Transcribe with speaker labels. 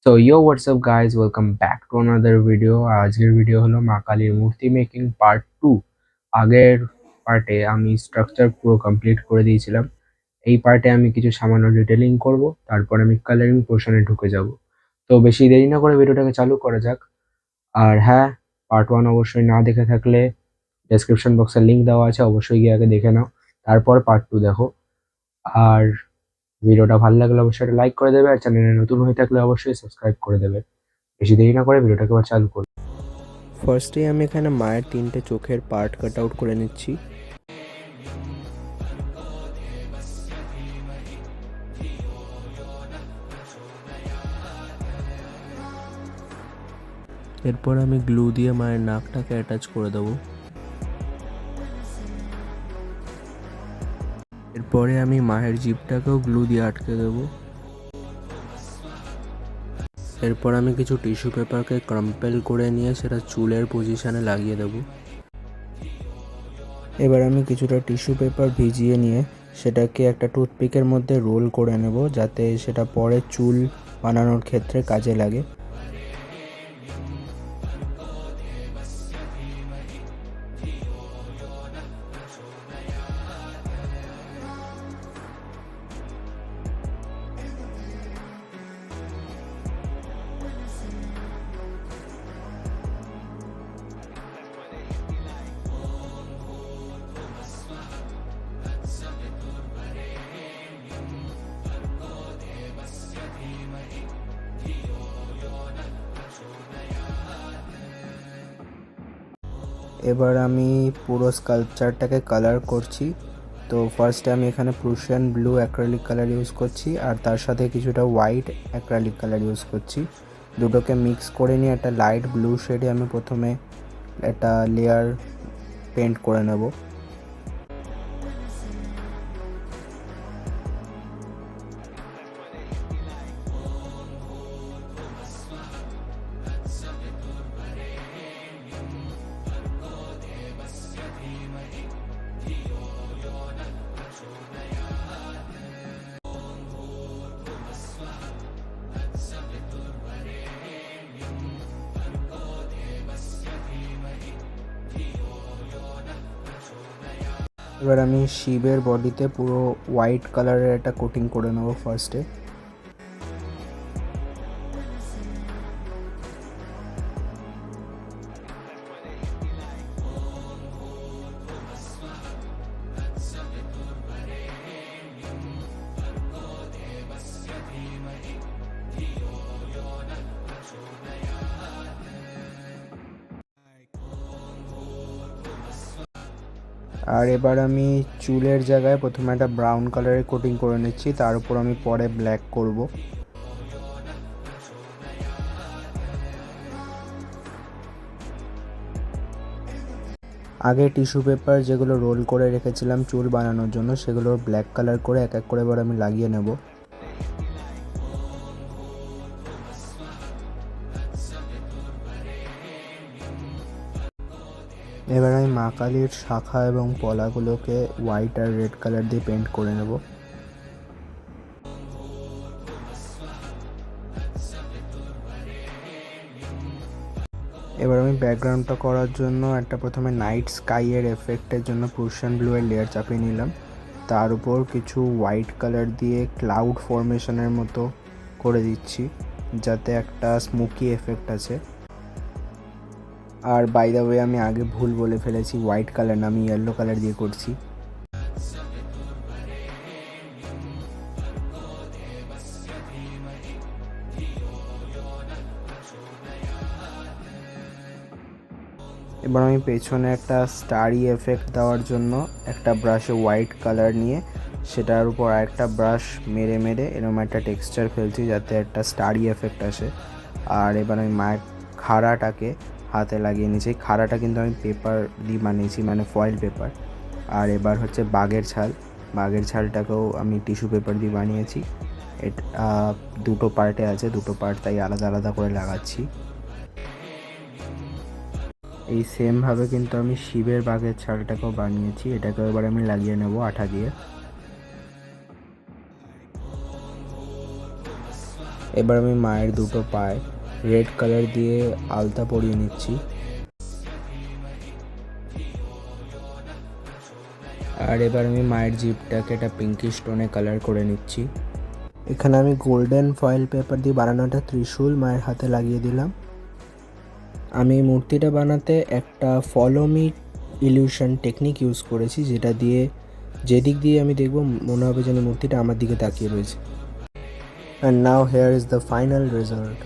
Speaker 1: So yo WhatsApp guys, welcome back to another video. আজকের video হলো মা কালীর মূর্তি মেকিং পার্ট 2। আগের পার্টে আমি স্ট্রাকচার পুরো কমপ্লিট করে দিয়েছিলাম। এই পার্টে আমি কিছু সামান্য ডিটেলিং করব, তারপর আমি কালারিং পোর্শনে ঢুকে যাব। তো বেশি দেরি না করে ভিডিওটাকে চালু করা যাক। আর হ্যাঁ, পার্ট 1 অবশ্যই না দেখে থাকলে ডেসক্রিপশন বক্সে লিঙ্ক দেওয়া আছে, অবশ্যই গিয়ে আগে দেখে নাও, তারপর পার্ট 2 দেখো। আর ভিডিওটা ভালো লাগলে অবশ্যই একটা লাইক করে দেবে, আর চ্যানেলে নতুন হয়ে থাকলে অবশ্যই সাবস্ক্রাইব করে দেবে। বেশি দেরি না করে ভিডিওটাকে এবার চালু করি।
Speaker 2: ফার্স্টে আমি এখানে মায়ের 3টে চোখের পার্ট কাট আউট করে নিচ্ছি। এরপর আমি গ্লু দিয়ে মায়ের নাকটাকে অ্যাটাচ করে দেবো। এরপরে আমি মায়ের জিভটাকেও গ্লু দিয়ে আটকে দেবো। এরপর আমি কিছু টিস্যু পেপারকে ক্রাম্পেল করে নিয়ে সেটা চুলের পজিশনে লাগিয়ে দেবো। এবার আমি কিছুটা টিস্যু পেপার ভিজিয়ে নিয়ে সেটাকে একটা টুথপিকের মধ্যে রোল করে নেব, যাতে সেটা পরে চুল বানানোর ক্ষেত্রে কাজে লাগে। এবার আমি পুরো স্কাল্পচারটাকে কালার করছি। তো ফার্স্টে আমি এখানে Prussian blue acrylic colour use করছি, আর তার সাথে কিছুটা হোয়াইট অ্যাক্রিলিক কালার ইউজ করছি। দুটোকে মিক্স করে নিয়ে একটা লাইট ব্লু শেডে আমি প্রথমে একটা লেয়ার পেন্ট করে নেব। এবার আমি শিবের বডিতে পুরো হোয়াইট কালারের একটা কোটিং করে নেব ফার্স্টে। আর এবার আমি চুলের জায়গায় প্রথমে একটা ব্রাউন কালারের কোটিং করে নিচ্ছি, তার উপর আমি পরে ব্ল্যাক করব। আগে টিস্যু পেপার যেগুলো রোল করে রেখেছিলাম চুল বানানোর জন্য, সেগুলো ব্ল্যাক কালার করে এক এক করে এবার আমি লাগিয়ে নেব। এবার আমি মা কালীর শাখা এবং পলাগুলোকে হোয়াইট আর রেড কালার দিয়ে পেন্ট করে নেব। এবার আমি ব্যাকগ্রাউন্ডটা করার জন্য একটা প্রথমে নাইট স্কাইয়ের এফেক্টের জন্য প্রুশিয়ান ব্লু এর লেয়ার চাপিয়ে নিলাম। তার উপর কিছু হোয়াইট কালার দিয়ে ক্লাউড ফরমেশনের মতো করে দিচ্ছি, যাতে একটা স্মোকি এফেক্ট আছে। আর বাই দ্য ওয়ে, আমি আগে ভুল বলে ফেলেছি, হোয়াইট কালার না, আমি ইয়েলো কালার দিয়ে করছি। এবার আমি পেছনে একটা স্টারি এফেক্ট দেওয়ার জন্য একটা ব্রাশে হোয়াইট কালার নিয়ে সেটার উপর আরেকটা ব্রাশ মেরে মেরে এরকম একটা টেক্সচার ফেলছি, যাতে একটা স্টারি এফেক্ট আসে। আর এবার আমি মায়ের খাড়াটাকে হাতে লাগিয়ে নিয়েছি। খাড়াটা কিন্তু আমি পেপার দিয়ে বানিয়েছি, মানে ফয়েল পেপার। আর এবার হচ্ছে বাঘের ছাল। বাঘের ছালটাকেও আমি টিস্যু পেপার দিয়ে বানিয়েছি। এটা দুটো পার্টে আছে, দুটো পার্ট তাই আলাদা আলাদা করে লাগাচ্ছি। এই সেমভাবে কিন্তু আমি শিবের বাঘের ছালটাকেও বানিয়েছি, এটাকেও এবার আমি লাগিয়ে নেব আঠা দিয়ে। এবার আমি মায়ের দুটো পায়ে রেড কালার দিয়ে আলতা পরিয়ে নিচ্ছি। আর এবার আমি মায়ের জিভটাকে একটা পিঙ্কি স্টোনে কালার করে নিচ্ছি। এখানে আমি গোল্ডেন ফয়েল পেপার দিয়ে বানানো একটা ত্রিশূল মায়ের হাতে লাগিয়ে দিলাম। আমি এই মূর্তিটা বানাতে একটা follow me illusion technique use করেছি, যেটা দিয়ে যেদিক দিয়ে আমি দেখব মনে হবে যেন মূর্তিটা আমার দিকে তাকিয়ে রয়েছে। And now hair is the final result.